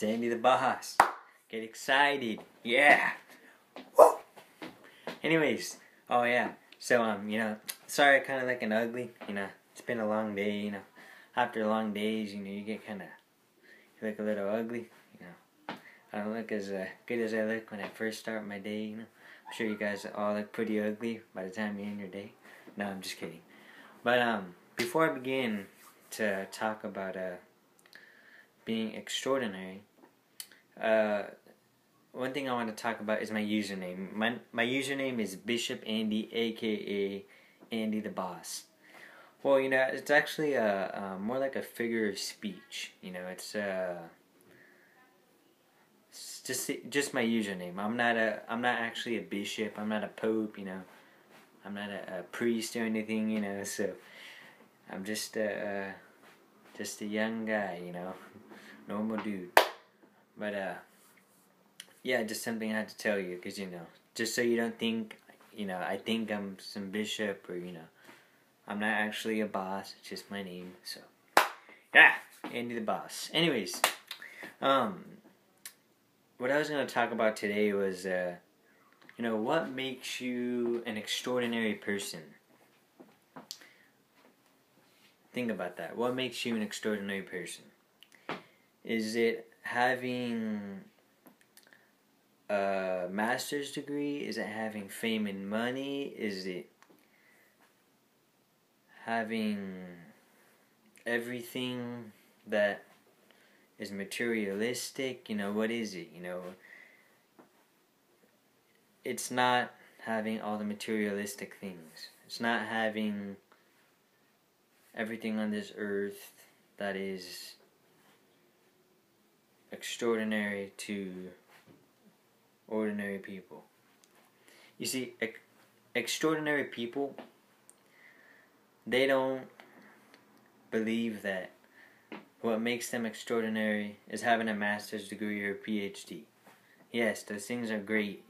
It's Andy the Boss. Get excited. Yeah. Woo! Anyways, oh yeah. So, sorry I kinda looking ugly. It's been a long day, After long days, you get you look a little ugly, I don't look as good as I look when I first start my day, I'm sure you guys all look pretty ugly by the time you end your day. No, I'm just kidding. But, before I begin to talk about, being extraordinary, one thing I want to talk about is my username. My username is Bishop Andy, aka Andy the Boss. Well, it's actually more like a figure of speech. It's just my username. I'm not actually a bishop. I'm not a pope. I'm not a priest or anything. So I'm just a young guy. Normal dude. But yeah, just something I had to tell you, because just so you don't think I think I'm some bishop, or I'm not actually a boss. It's just my name. So yeah, Andy the Boss. Anyways, what I was going to talk about today was what makes you an extraordinary person. Think about that. What makes you an extraordinary person? Is it having a master's degree? Is it having fame and money? Is it having everything that is materialistic? What is it? It's not having all the materialistic things. It's not having everything on this earth that is extraordinary to ordinary people. You see, extraordinary people, they don't believe that what makes them extraordinary is having a master's degree or a PhD. Yes, those things are great.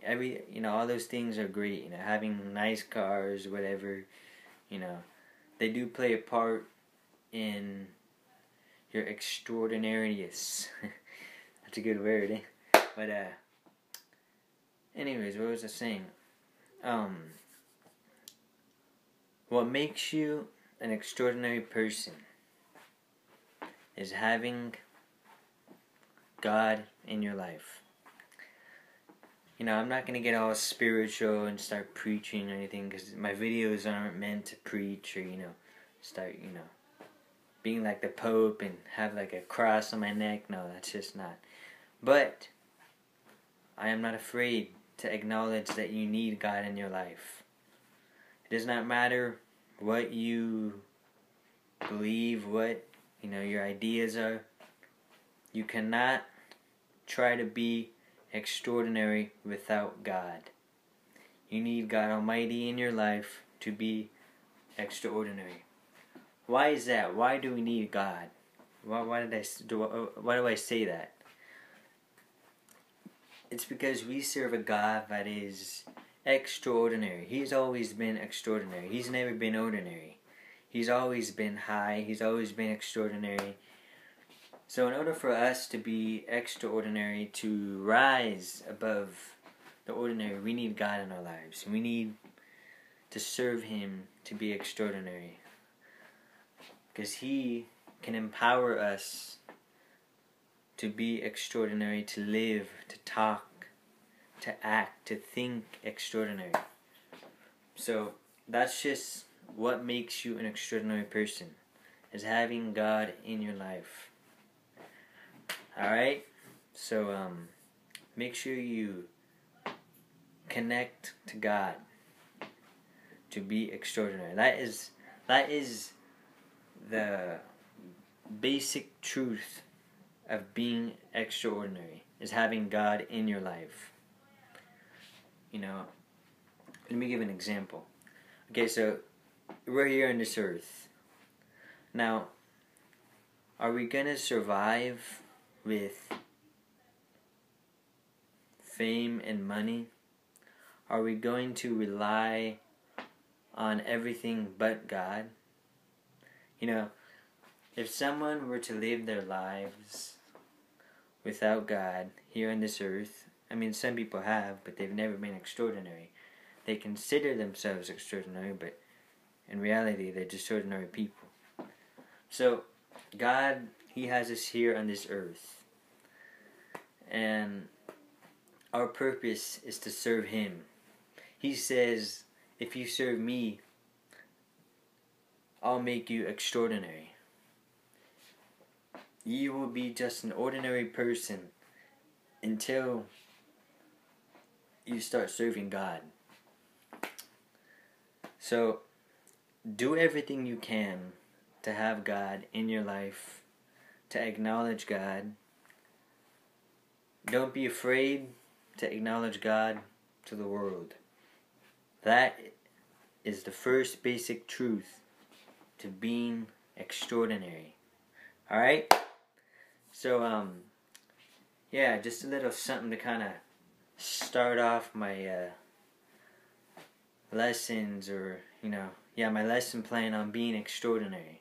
All those things are great. Having nice cars, whatever, they do play a part in your extraordinariness. That's a good word, eh? But, anyways, what was I saying? What makes you an extraordinary person is having God in your life. I'm not going to get all spiritual and start preaching or anything, because my videos aren't meant to preach or, start, being like the Pope and have like a cross on my neck. No, that's just not. But I am not afraid to acknowledge that you need God in your life. It does not matter what you believe, what your ideas are. You cannot try to be extraordinary without God. You need God Almighty in your life to be extraordinary. Why is that? Why do we need God? Why do I say that? It's because we serve a God that is extraordinary. He's always been extraordinary. He's never been ordinary. He's always been high. He's always been extraordinary. So in order for us to be extraordinary, to rise above the ordinary, we need God in our lives. We need to serve Him to be extraordinary, because He can empower us to be extraordinary, to live, to talk, to act, to think extraordinary. So that's just what makes you an extraordinary person, is having God in your life. Alright? So make sure you connect to God to be extraordinary. That is the basic truth of being extraordinary, is having God in your life. Let me give an example. Okay, so we're here on this earth. Now, are we gonna survive with fame and money? Are we going to rely on everything but God? If someone were to live their lives without God here on this earth. I mean, some people have, but they've never been extraordinary. They consider themselves extraordinary, but in reality, they're just ordinary people. So, God, He has us here on this earth. And our purpose is to serve Him. He says, if you serve me, I'll make you extraordinary. You will be just an ordinary person until you start serving God. So, do everything you can to have God in your life, to acknowledge God. Don't be afraid to acknowledge God to the world. That is the first basic truth to being extraordinary. Alright? So, yeah, just a little something to kind of start off my lessons, or, my lesson plan on being extraordinary.